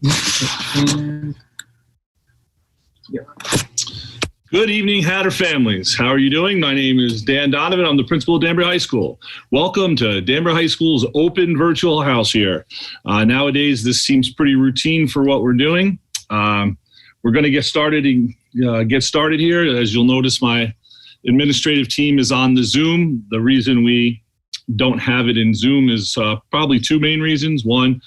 Good evening, Hatter families. How are you doing? My name is Dan Donovan. I'm the principal of Danbury High School. Welcome to Danbury High School's open virtual house here. Nowadays, this seems pretty routine for what we're doing. We're going to get started here. As you'll notice, my administrative team is on the Zoom. The reason we don't have it in Zoom is probably two main reasons. One,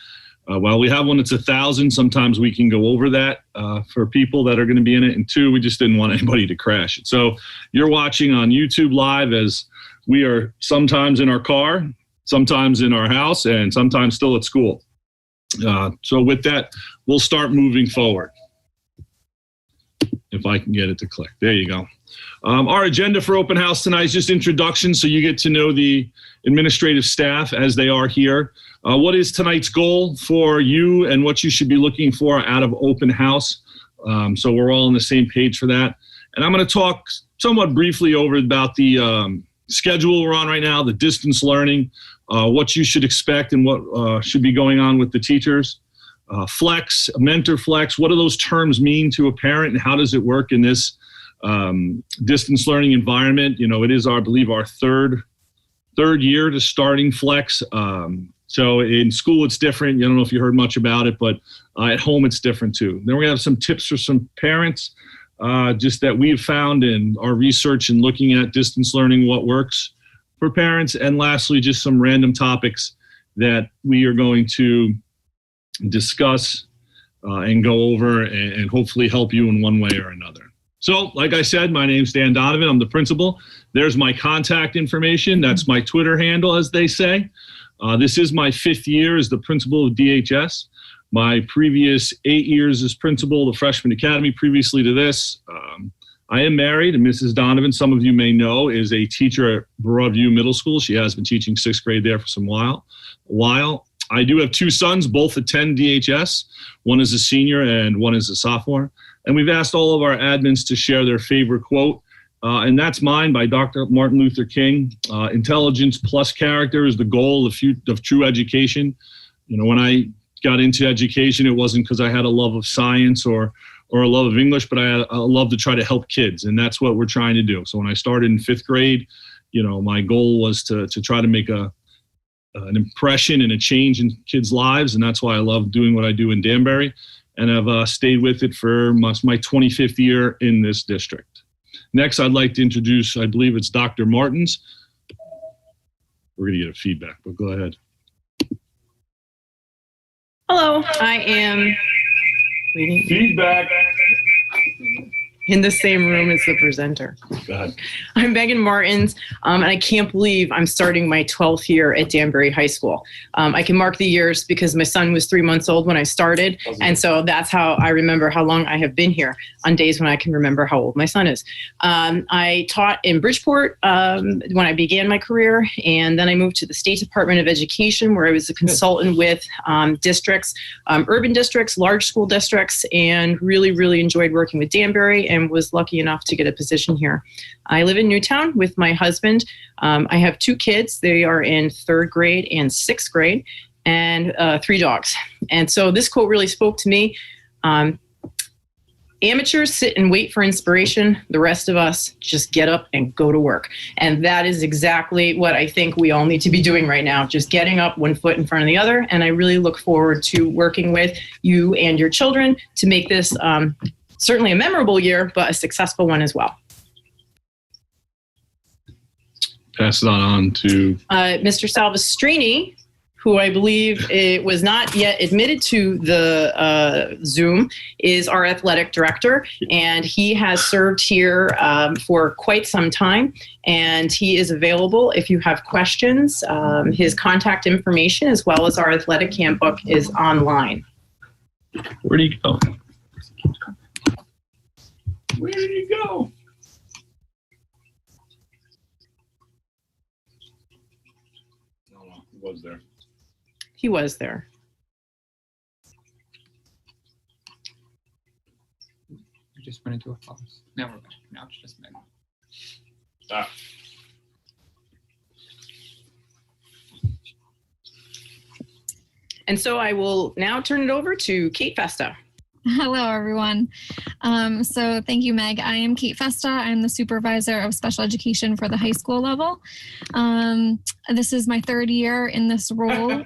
while we have one that's 1,000, sometimes we can go over that for people that are going to be in it. And two, we just didn't want anybody to crash it. So you're watching on YouTube Live as we are sometimes in our car, sometimes in our house, and sometimes still at school. So with that, we'll start moving forward. If I can get it to click. There you go. Our agenda for open house tonight is just introduction, so you get to know the administrative staff as they are here. What is tonight's goal for you and what you should be looking for out of open house? So we're all on the same page for that. And I'm going to talk somewhat briefly over about the schedule we're on right now, the distance learning, what you should expect and what should be going on with the teachers. Flex, mentor flex, what do those terms mean to a parent and how does it work in this distance learning environment? You know, it is, I believe, our third year to starting flex. So in school, it's different. I don't know if you heard much about it, but at home, it's different too. Then we're going to have some tips for some parents, just that we've found in our research and looking at distance learning, what works for parents. And lastly, just some random topics that we are going to discuss and go over and hopefully help you in one way or another. So, like I said, my name's Dan Donovan. I'm the principal. There's my contact information. That's my Twitter handle, as they say. This is my 5th year as the principal of DHS. My previous 8 years as principal of the Freshman Academy. Previously to this, I am married, and Mrs. Donovan, some of you may know, is a teacher at Broadview Middle School. She has been teaching 6th grade there for some while. I do have 2 sons, both attend DHS. One is a senior and one is a sophomore. And we've asked all of our admins to share their favorite quote. And that's mine by Dr. Martin Luther King. Intelligence plus character is the goal of true education. You know, when I got into education, it wasn't because I had a love of science or a love of English, but I had a love to try to help kids. And that's what we're trying to do. So when I started in 5th grade, you know, my goal was to try to make an impression and a change in kids' lives. And that's why I love doing what I do in Danbury. And I've stayed with it for my 25th year in this district. Next, I'd like to introduce, I believe it's Dr. Martins. We're going to get a feedback, but go ahead. Hello, I am waiting. Feedback. In the same room as the presenter. Go ahead. I'm Megan Martins, and I can't believe I'm starting my 12th year at Danbury High School. I can mark the years because my son was 3 months old when I started, and so that's how I remember how long I have been here on days when I can remember how old my son is. I taught in Bridgeport when I began my career, and then I moved to the State Department of Education where I was a consultant with districts, urban districts, large school districts, and really, really enjoyed working with Danbury and was lucky enough to get a position here. I live in Newtown with my husband. I have 2 kids. They are in 3rd grade and 6th grade, and 3 dogs. And so this quote really spoke to me. Amateurs sit and wait for inspiration. The rest of us just get up and go to work. And that is exactly what I think we all need to be doing right now, just getting up one foot in front of the other. And I really look forward to working with you and your children to make this certainly a memorable year, but a successful one as well. Pass it on to Mr. Salvestrini, who I believe was not yet admitted to the Zoom, is our athletic director, and he has served here for quite some time, and he is available if you have questions. His contact information, as well as our athletic handbook, is online. Where did he go? Where did he go? No, he was there. He was there. We just went into a pause. Now we're back. Now it's just Megan. Ah. And so I will now turn it over to Kate Festa. Hello, everyone. So thank you, Meg. I am Kate Festa. I'm the supervisor of special education for the high school level. This is my third year in this role.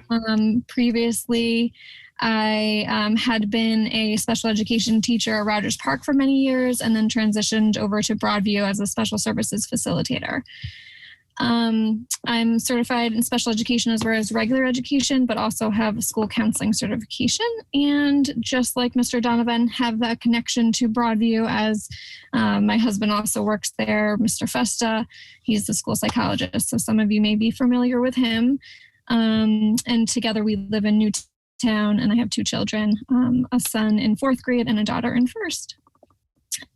Previously, I had been a special education teacher at Rogers Park for many years and then transitioned over to Broadview as a special services facilitator. I'm certified in special education as well as regular education, but also have a school counseling certification. And just like Mr. Donovan, have that connection to Broadview as my husband also works there, Mr. Festa. He's the school psychologist, so some of you may be familiar with him. And together we live in Newtown, and I have two children, a son in 4th grade and a daughter in 1st.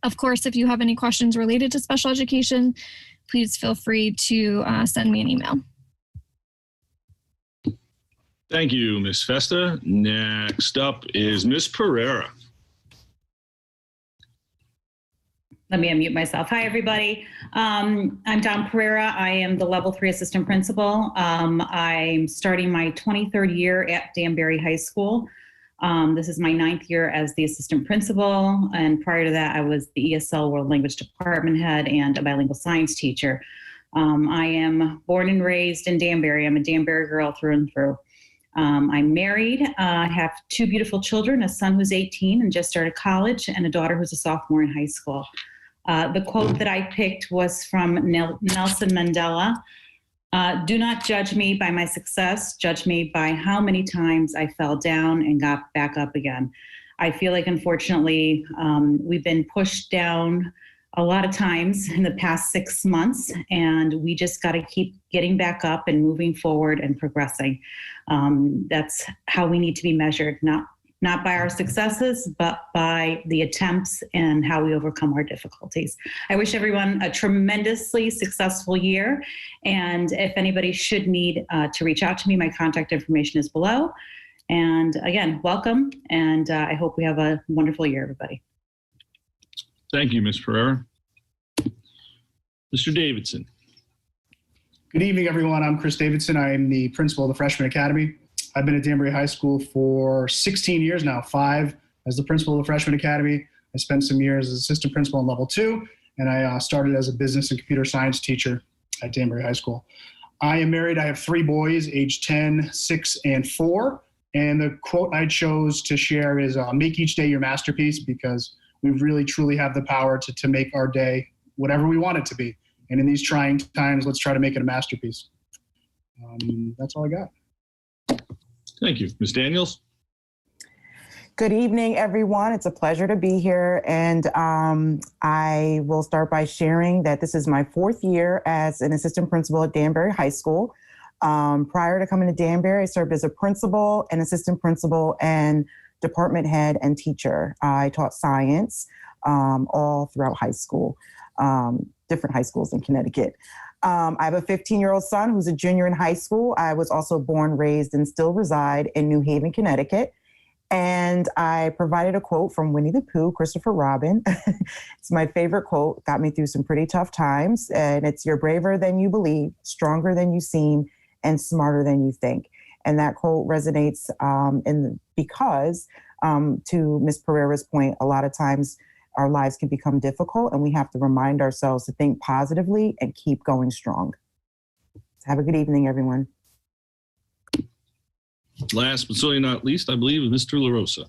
Of course, if you have any questions related to special education, please feel free to send me an email. Thank you, Ms. Festa. Next up is Ms. Pereira. Let me unmute myself. Hi, everybody. I'm Dawn Pereira. I am the Level 3 Assistant Principal. I'm starting my 23rd year at Danbury High School. This is my 9th year as the assistant principal, and prior to that, I was the ESL World Language Department head and a bilingual science teacher. I am born and raised in Danbury. I'm a Danbury girl through and through. I'm married. I have 2 beautiful children, a son who's 18 and just started college, and a daughter who's a sophomore in high school. The quote that I picked was from Nelson Mandela. Do not judge me by my success, judge me by how many times I fell down and got back up again. I feel like, unfortunately, we've been pushed down a lot of times in the past 6 months, and we just got to keep getting back up and moving forward and progressing. That's how we need to be measured, not by our successes, but by the attempts and how we overcome our difficulties. I wish everyone a tremendously successful year. And if anybody should need to reach out to me, my contact information is below. And again, welcome. And I hope we have a wonderful year, everybody. Thank you, Ms. Pereira. Mr. Davidson. Good evening, everyone. I'm Chris Davidson. I'm the principal of the Freshman Academy. I've been at Danbury High School for 16 years now, 5 as the principal of the Freshman Academy. I spent some years as assistant principal in level 2, and I started as a business and computer science teacher at Danbury High School. I am married. I have 3 boys, aged 10, 6, and 4. And the quote I chose to share is, make each day your masterpiece, because we really, truly have the power to make our day whatever we want it to be. And in these trying times, let's try to make it a masterpiece. That's all I got. Thank you. Ms. Daniels? Good evening, everyone. It's a pleasure to be here. And I will start by sharing that this is my 4th year as an assistant principal at Danbury High School. Prior to coming to Danbury, I served as a principal, an assistant principal, and department head and teacher. I taught science all throughout high school, different high schools in Connecticut. I have a 15-year-old son who's a junior in high school. I was also born, raised, and still reside in New Haven, Connecticut. And I provided a quote from Winnie the Pooh, Christopher Robin. It's my favorite quote, got me through some pretty tough times. And it's, "You're braver than you believe, stronger than you seem, and smarter than you think." And that quote resonates because, to Ms. Pereira's point, a lot of times our lives can become difficult, and we have to remind ourselves to think positively and keep going strong. Have a good evening, everyone. Last but certainly not least, I believe, is Mr. LaRosa.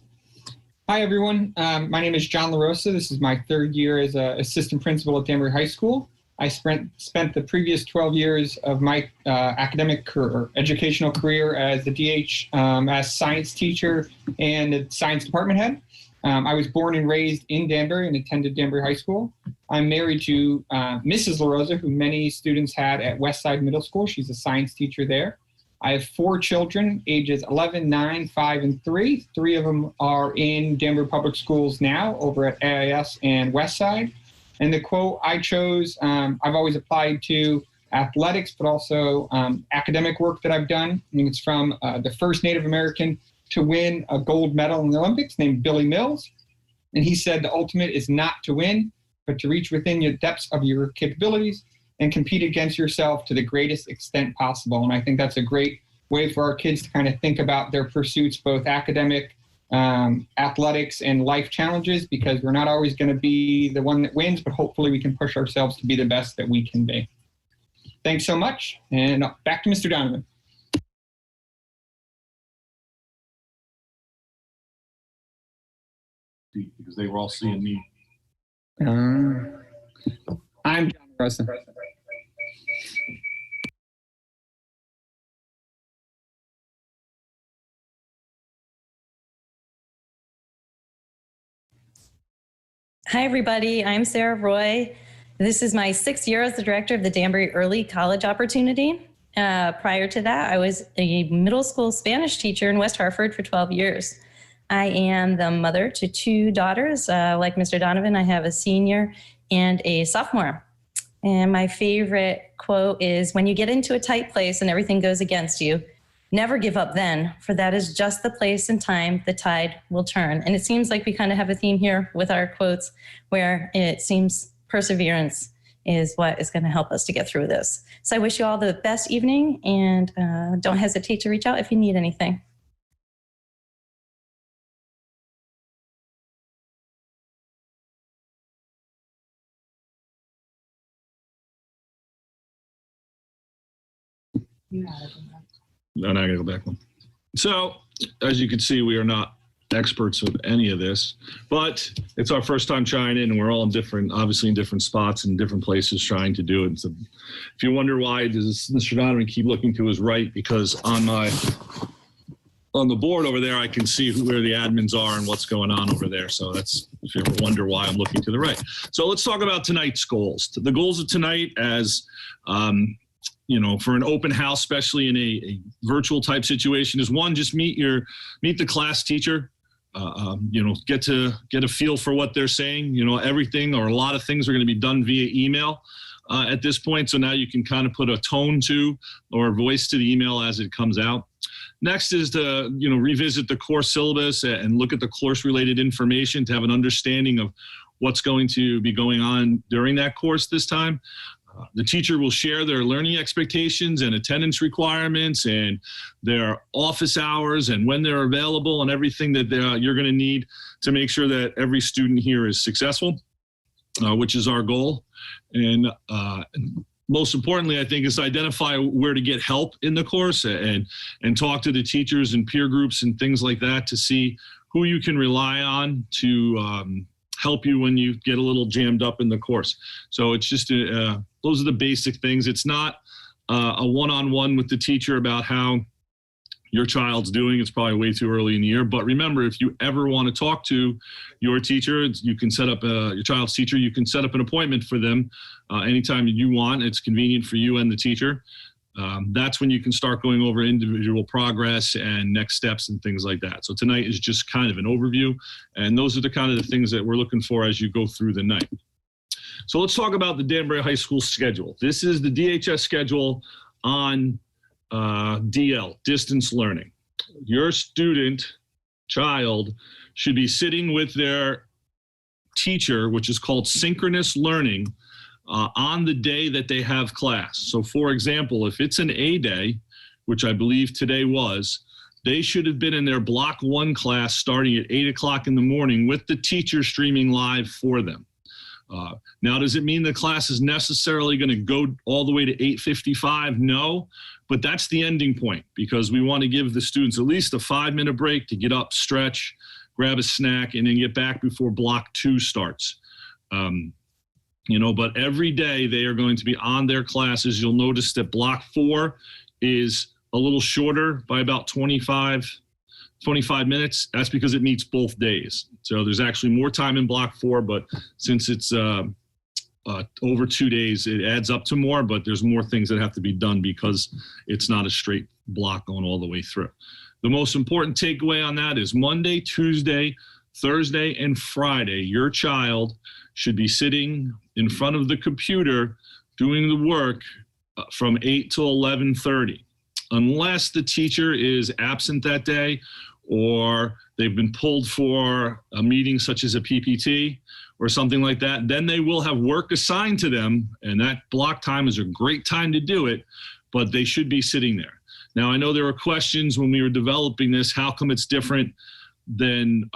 Hi, everyone. My name is John LaRosa. This is my 3rd year as an assistant principal at Danbury High School. I spent the previous 12 years of my academic career, educational career as the DH, as science teacher and the science department head. I was born and raised in Danbury and attended Danbury High School. I'm married to Mrs. LaRosa, who many students had at Westside Middle School. She's a science teacher there. I have 4 children, ages 11, 9, 5, and 3. 3 of them are in Danbury Public Schools now, over at AIS and Westside. And the quote I chose, I've always applied to athletics, but also academic work that I've done. And it's from the first Native American to win a gold medal in the Olympics, named Billy Mills. And he said, "The ultimate is not to win, but to reach within the depths of your capabilities and compete against yourself to the greatest extent possible." And I think that's a great way for our kids to kind of think about their pursuits, both academic, athletics, and life challenges, because we're not always going to be the one that wins, but hopefully we can push ourselves to be the best that we can be. Thanks so much, and back to Mr. Donovan. Because they were all seeing me. I'm John Rosa. Hi, everybody. I'm Sarah Roy. This is my 6th year as the director of the Danbury Early College Opportunity. Prior to that, I was a middle school Spanish teacher in West Hartford for 12 years. I am the mother to 2 daughters. Like Mr. Donovan, I have a senior and a sophomore. And my favorite quote is, when you get into a tight place and everything goes against you, never give up then, for that is just the place and time the tide will turn. And it seems like we kind of have a theme here with our quotes, where it seems perseverance is what is going to help us to get through this. So I wish you all the best evening, and don't hesitate to reach out if you need anything. No, not gonna go back one. So, as you can see, we are not experts with any of this, but it's our first time trying it, and we're all obviously in different spots and different places trying to do it. So, if you wonder why does Mr. Donovan keep looking to his right, because on the board over there, I can see where the admins are and what's going on over there. So that's, if you ever wonder why I'm looking to the right. So let's talk about tonight's goals. The goals of tonight, as for an open house, especially in a virtual type situation, is one, just meet the class teacher, get a feel for what they're saying. Everything or a lot of things are going to be done via email at this point. So now you can kind of put a tone to or a voice to the email as it comes out. Next is to, revisit the course syllabus and look at the course related information to have an understanding of what's going to be going on during that course this time. The teacher will share their learning expectations and attendance requirements and their office hours and when they're available and everything that you're going to need to make sure that every student here is successful, which is our goal. And most importantly, I think, is identify where to get help in the course and talk to the teachers and peer groups and things like that to see who you can rely on to help you when you get a little jammed up in the course. So it's just those are the basic things. It's not a one-on-one with the teacher about how your child's doing. It's probably way too early in the year. But remember, if you ever want to talk to your teacher, you can set up your child's teacher. You can set up an appointment for them anytime you want. It's convenient for you and the teacher. That's when you can start going over individual progress and next steps and things like that. So tonight is just kind of an overview, and those are the kind of the things that we're looking for as you go through the night. So let's talk about the Danbury High School schedule. This is the DHS schedule on DL, distance learning. Your child should be sitting with their teacher, which is called synchronous learning, on the day that they have class. So for example, if it's an A day, which I believe today was, they should have been in their block 1 class starting at 8 o'clock in the morning with the teacher streaming live for them. Now, does it mean the class is necessarily going to go all the way to 8:55? No, but that's the ending point, because we want to give the students at least a 5-minute break to get up, stretch, grab a snack, and then get back before block 2 starts. But every day they are going to be on their classes. You'll notice that block 4 is a little shorter by about 25 minutes. That's because it meets both days. So there's actually more time in block 4, but since it's over 2 days, it adds up to more, but there's more things that have to be done because it's not a straight block going all the way through. The most important takeaway on that is Monday, Tuesday, Thursday, and Friday, your child should be sitting in front of the computer doing the work from 8 to 11:30. Unless the teacher is absent that day or they've been pulled for a meeting such as a PPT or something like that, then they will have work assigned to them, and that block time is a great time to do it, but they should be sitting there. Now, I know there were questions when we were developing this, how come it's different than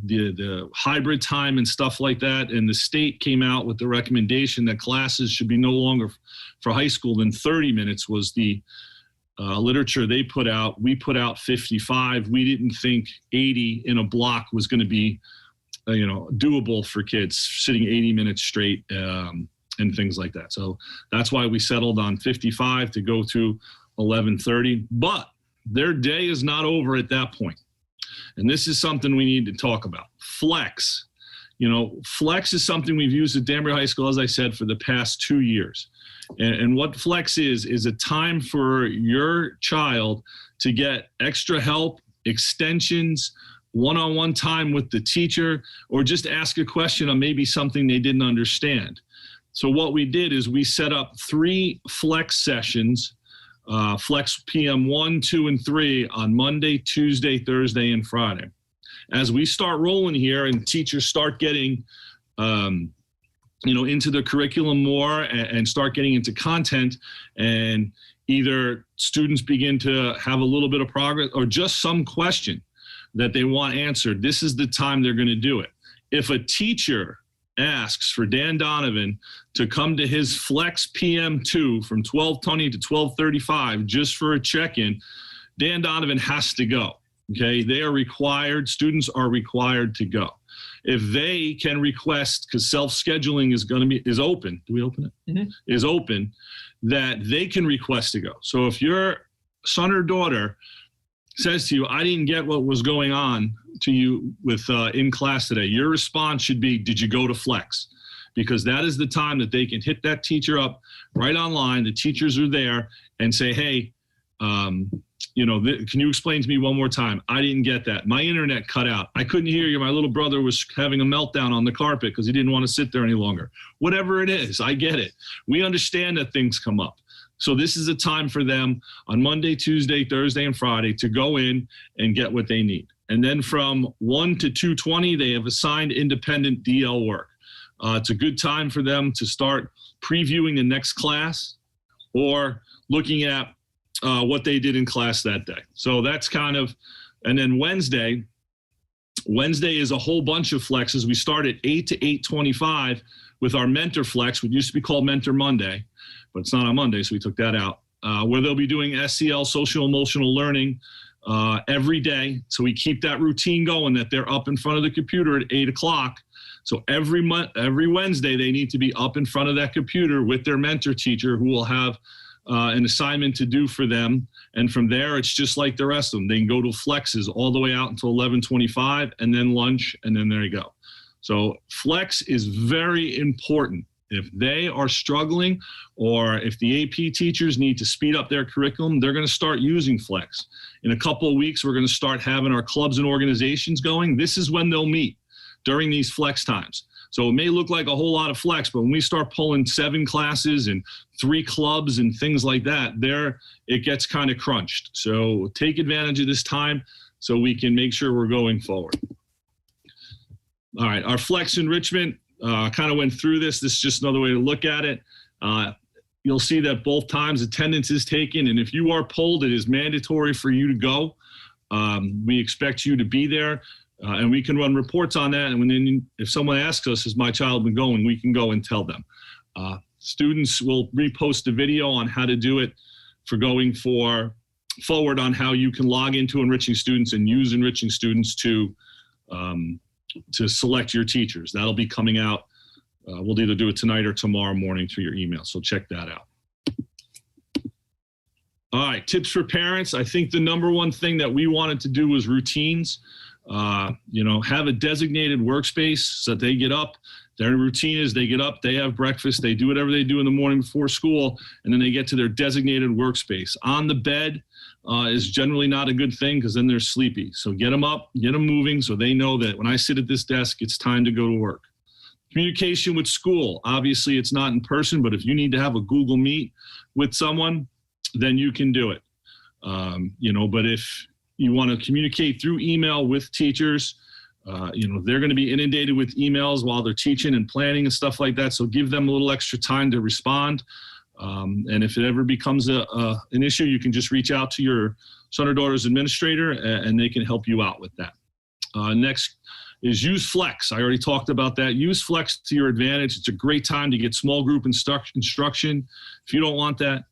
the hybrid time and stuff like that? And the state came out with the recommendation that classes should be no longer for high school than 30 minutes was the literature they put out. We put out 55. We didn't think 80 in a block was going to be, doable for kids sitting 80 minutes straight and things like that. So that's why we settled on 55 to go to 11:30. But their day is not over at that point. And this is something we need to talk about. Flex. Flex is something we've used at Danbury High School, as I said, for the past 2 years. And what Flex is a time for your child to get extra help, extensions, one-on-one time with the teacher, or just ask a question on maybe something they didn't understand. So what we did is we set up 3 Flex sessions, Flex PM 1, 2, and 3 on Monday, Tuesday, Thursday, and Friday. As we start rolling here and teachers start getting into the curriculum more and start getting into content, and either students begin to have a little bit of progress or just some question that they want answered, this is the time they're going to do it. If a teacher asks for Dan Donovan to come to his Flex PM2 from 12:20 to 12:35 just for a check-in, Dan Donovan has to go. Okay, they are required, students are required to go. If they can request, because self-scheduling is open, do we open it? Mm-hmm. Is open, that they can request to go. So if your son or daughter says to you, I didn't get what was going on to you with in class today, your response should be, did you go to Flex? Because that is the time that they can hit that teacher up right online. The teachers are there and say, hey, can you explain to me one more time? I didn't get that. My internet cut out. I couldn't hear you. My little brother was having a meltdown on the carpet because he didn't want to sit there any longer. Whatever it is, I get it. We understand that things come up. So this is a time for them on Monday, Tuesday, Thursday, and Friday to go in and get what they need. And then from 1 to 2:20, they have assigned independent DL work. It's a good time for them to start previewing the next class or looking at what they did in class that day. So that's kind of, and then Wednesday is a whole bunch of flexes. We start at 8 to 8:25 with our Mentor Flex, what used to be called Mentor Monday, but it's not on Monday, so we took that out, where they'll be doing SEL, social emotional learning, every day. So we keep that routine going that they're up in front of the computer at 8 o'clock. So every Wednesday, they need to be up in front of that computer with their mentor teacher who will have an assignment to do for them. And from there, it's just like the rest of them. They can go to flexes all the way out until 11:25 and then lunch, and then there you go. So flex is very important. If they are struggling or if the AP teachers need to speed up their curriculum, they're going to start using flex. In a couple of weeks, we're going to start having our clubs and organizations going. This is when they'll meet during these flex times. So it may look like a whole lot of flex, but when we start pulling 7 classes and 3 clubs and things like that, it gets kind of crunched. So take advantage of this time so we can make sure we're going forward. All right, our flex enrichment, kind of went through this. This is just another way to look at it. You'll see that both times attendance is taken, and if you are pulled, it is mandatory for you to go. We expect you to be there. And we can run reports on that. And if someone asks us, has my child been going, we can go and tell them. Students will repost a video on how to do it for going forward on how you can log into enriching students and use enriching students to select your teachers. That'll be coming out. We'll either do it tonight or tomorrow morning through your email. So check that out. All right, tips for parents. I think the number one thing that we wanted to do was routines. Have a designated workspace so that they get up. Their routine is they get up, they have breakfast, they do whatever they do in the morning before school, and then they get to their designated workspace. On the bed is generally not a good thing because then they're sleepy. So get them up, get them moving so they know that when I sit at this desk, it's time to go to work. Communication with school. Obviously, it's not in person, but if you need to have a Google Meet with someone, then you can do it. But if you want to communicate through email with teachers, they're going to be inundated with emails while they're teaching and planning and stuff like that. So give them a little extra time to respond. And if it ever becomes an issue, you can just reach out to your son or daughter's administrator, and they can help you out with that. Next is use Flex. I already talked about that. Use Flex to your advantage. It's a great time to get small group instruction. If you don't want that,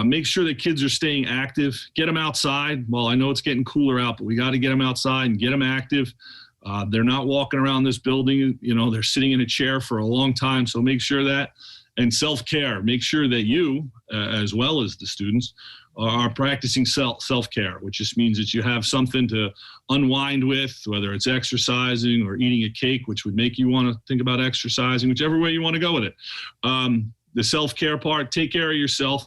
make sure that kids are staying active. Get them outside. Well, I know it's getting cooler out, but we got to get them outside and get them active. They're not walking around this building. They're sitting in a chair for a long time. So make sure that. And self-care. Make sure that you, as well as the students, are practicing self-care, which just means that you have something to unwind with, whether it's exercising or eating a cake, which would make you want to think about exercising, whichever way you want to go with it. The self-care part, take care of yourself,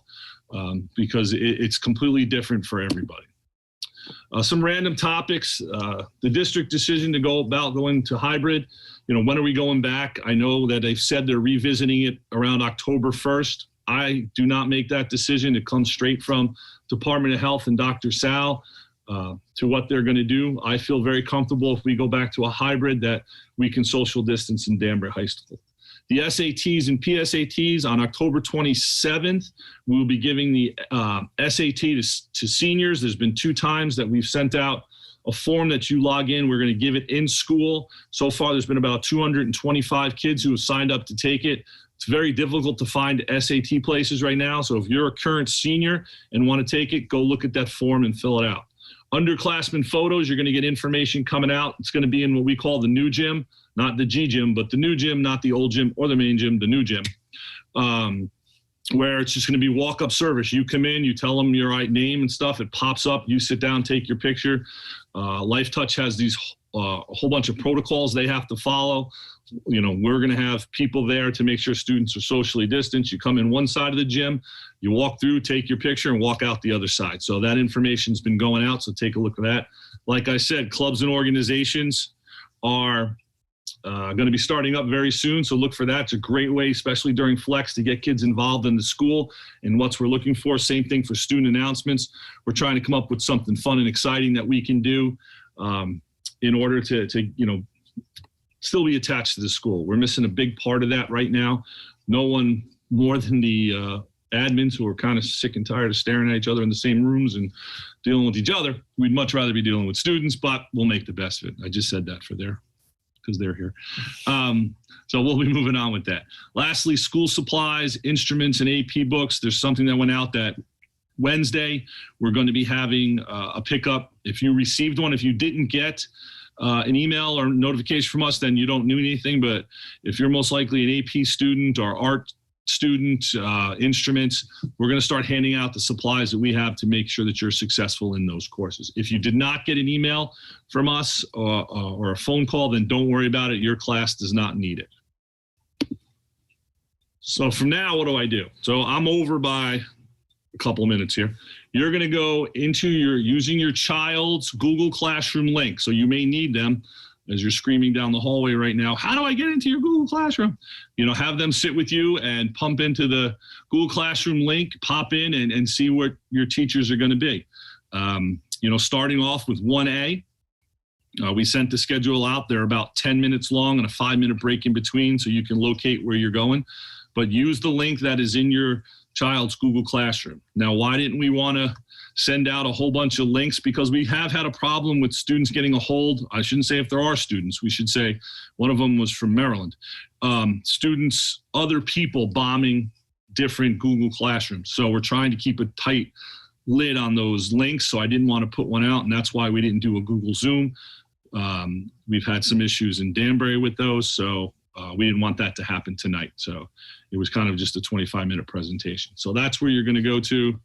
because it's completely different for everybody. Some random topics, the district decision to go about going to hybrid. When are we going back? I know that they've said they're revisiting it around October 1st. I do not make that decision. It comes straight from Department of Health and Dr. Sal to what they're going to do. I feel very comfortable if we go back to a hybrid that we can social distance in Danbury High School. The SATs and PSATs on October 27th, we will be giving the SAT to seniors. There's been 2 times that we've sent out a form that you log in. We're going to give it in school. So far, there's been about 225 kids who have signed up to take it. It's very difficult to find SAT places right now. So if you're a current senior and want to take it, go look at that form and fill it out. Underclassmen photos, you're going to get information coming out. It's going to be in what we call the new gym, not the G gym, but the new gym, not the old gym or the main gym, the new gym, where it's just going to be walk-up service. You come in, you tell them your right name and stuff. It pops up. You sit down, take your picture. Life Touch has these a whole bunch of protocols they have to follow. We're going to have people there to make sure students are socially distanced. You come in one side of the gym, you walk through, take your picture, and walk out the other side. So that information's been going out, so take a look at that. Like I said, clubs and organizations are going to be starting up very soon, so look for that. It's a great way, especially during Flex, to get kids involved in the school and what we're looking for. Same thing for student announcements. We're trying to come up with something fun and exciting that we can do in order to still be attached to the school. We're missing a big part of that right now. No one more than the admins who are kind of sick and tired of staring at each other in the same rooms and dealing with each other. We'd much rather be dealing with students, but we'll make the best of it. I just said that because they're here. So we'll be moving on with that. Lastly, school supplies, instruments, and AP books. There's something that went out that Wednesday. We're going to be having a pickup. If you received one, if you didn't get an email or notification from us, then you don't know anything. But if you're most likely an AP student or art student, instruments, we're going to start handing out the supplies that we have to make sure that you're successful in those courses. If you did not get an email from us or a phone call, then don't worry about it. Your class does not need it. So from now, what do I do? So I'm over by a couple of minutes here. You're going to go into using your child's Google Classroom link. So you may need them as you're screaming down the hallway right now. How do I get into your Google Classroom? Have them sit with you and pump into the Google Classroom link, pop in and see what your teachers are going to be. Starting off with 1A, we sent the schedule out. They're about 10 minutes long and a 5-minute break in between, so you can locate where you're going. But use the link that is in your child's Google Classroom. Now, why didn't we want to send out a whole bunch of links? Because we have had a problem with students getting a hold. I shouldn't say if there are students. We should say one of them was from Maryland. Students, other people bombing different Google Classrooms. So we're trying to keep a tight lid on those links. So I didn't want to put one out, and that's why we didn't do a Google Zoom. We've had some issues in Danbury with those, so we didn't want that to happen tonight. So it was kind of just a 25-minute presentation. So that's where you're going to go to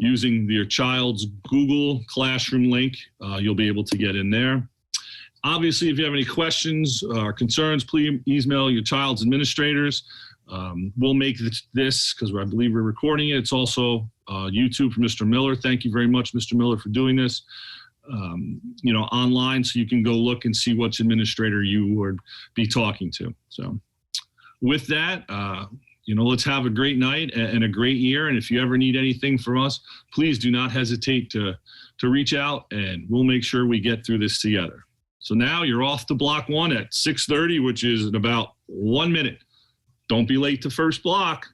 using your child's Google Classroom link. You'll be able to get in there. Obviously, if you have any questions or concerns, please email your child's administrators. We'll make this because I believe we're recording it. It's also YouTube for Mr. Miller. Thank you very much, Mr. Miller, for doing this. Online, so you can go look and see which administrator you would be talking to. So with that, let's have a great night and a great year. And if you ever need anything from us, please do not hesitate to reach out, and we'll make sure we get through this together. So now you're off to block 1 at 6:30, which is in about 1 minute. Don't be late to first block.